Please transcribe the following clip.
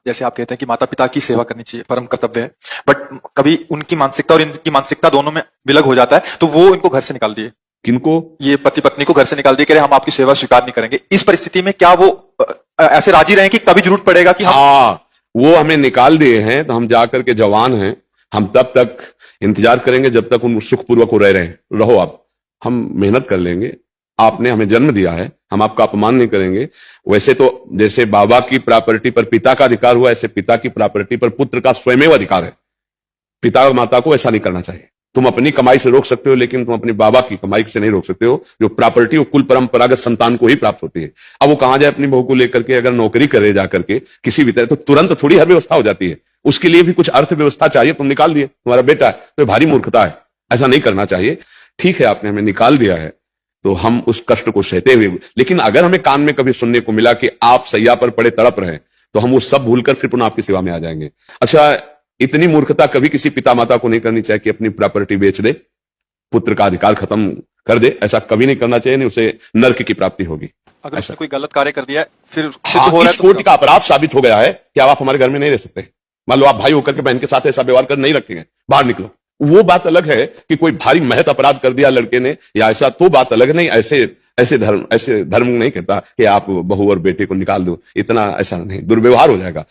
जैसे आप कहते हैं कि माता पिता की सेवा करनी चाहिए, परम कर्तव्य है, बट कभी उनकी मानसिकता और इनकी मानसिकता दोनों में विलग हो जाता है, तो वो इनको घर से निकाल दिए। किनको? ये पति पत्नी को घर से निकाल दिए, कह रहे हम आपकी सेवा स्वीकार नहीं करेंगे। इस परिस्थिति में क्या वो ऐसे राजी रहे कि कभी जरूरत पड़ेगा कि हाँ, वो हमें निकाल दिए हैं तो हम जाकर के जवान हैं, हम तब तक इंतजार करेंगे जब तक उन सुखपूर्वक रह रहे हैं। रहो आप, हम मेहनत कर लेंगे, आपने हमें जन्म दिया है, हम आपका अपमान नहीं करेंगे। वैसे तो जैसे बाबा की प्रॉपर्टी पर पिता का अधिकार हुआ, ऐसे पिता की प्रॉपर्टी पर पुत्र का स्वयं अधिकार है। पिता और माता को ऐसा नहीं करना चाहिए। तुम अपनी कमाई से रोक सकते हो, लेकिन तुम अपने बाबा की कमाई से नहीं रोक सकते हो। जो प्रॉपर्टी वो कुल परंपरागत संतान को ही प्राप्त होती है। अब वो कहां जाए अपनी बहू को लेकर के, अगर नौकरी करे जाकर के किसी भी तरह, तो तुरंत थोड़ी हर व्यवस्था हो जाती है। उसके लिए भी कुछ अर्थव्यवस्था चाहिए। तुम निकाल दिए, तुम्हारा बेटा है, तो भारी मूर्खता है, ऐसा नहीं करना चाहिए। ठीक है, आपने हमें निकाल दिया है तो हम उस कष्ट को सहते हुए, लेकिन अगर हमें कान में कभी सुनने को मिला कि आप सैया पर पड़े तड़प रहे, तो हम वो सब भूलकर फिर पुनः आपकी सेवा में आ जाएंगे। अच्छा, इतनी मूर्खता कभी किसी पिता माता को नहीं करनी चाहिए कि अपनी प्रॉपर्टी बेच दे, पुत्र का अधिकार खत्म कर दे। ऐसा कभी नहीं करना चाहिए, नहीं उसे नरक की प्राप्ति होगी। अगर उसने कोई गलत कार्य कर दिया है, फिर हाँ, हो रहा इस कोटि का अपराध साबित हो गया है कि अब आप हमारे घर में नहीं रह सकते। मान लो आप भाई होकर के बहन के साथ ऐसा व्यवहार कर नहीं रखेंगे, बाहर निकलो। वो बात अलग है कि कोई भारी महत अपराध कर दिया लड़के ने या ऐसा, तो बात अलग नहीं। ऐसे धर्म नहीं कहता कि आप बहू और बेटे को निकाल दो, इतना ऐसा नहीं, दुर्व्यवहार हो जाएगा।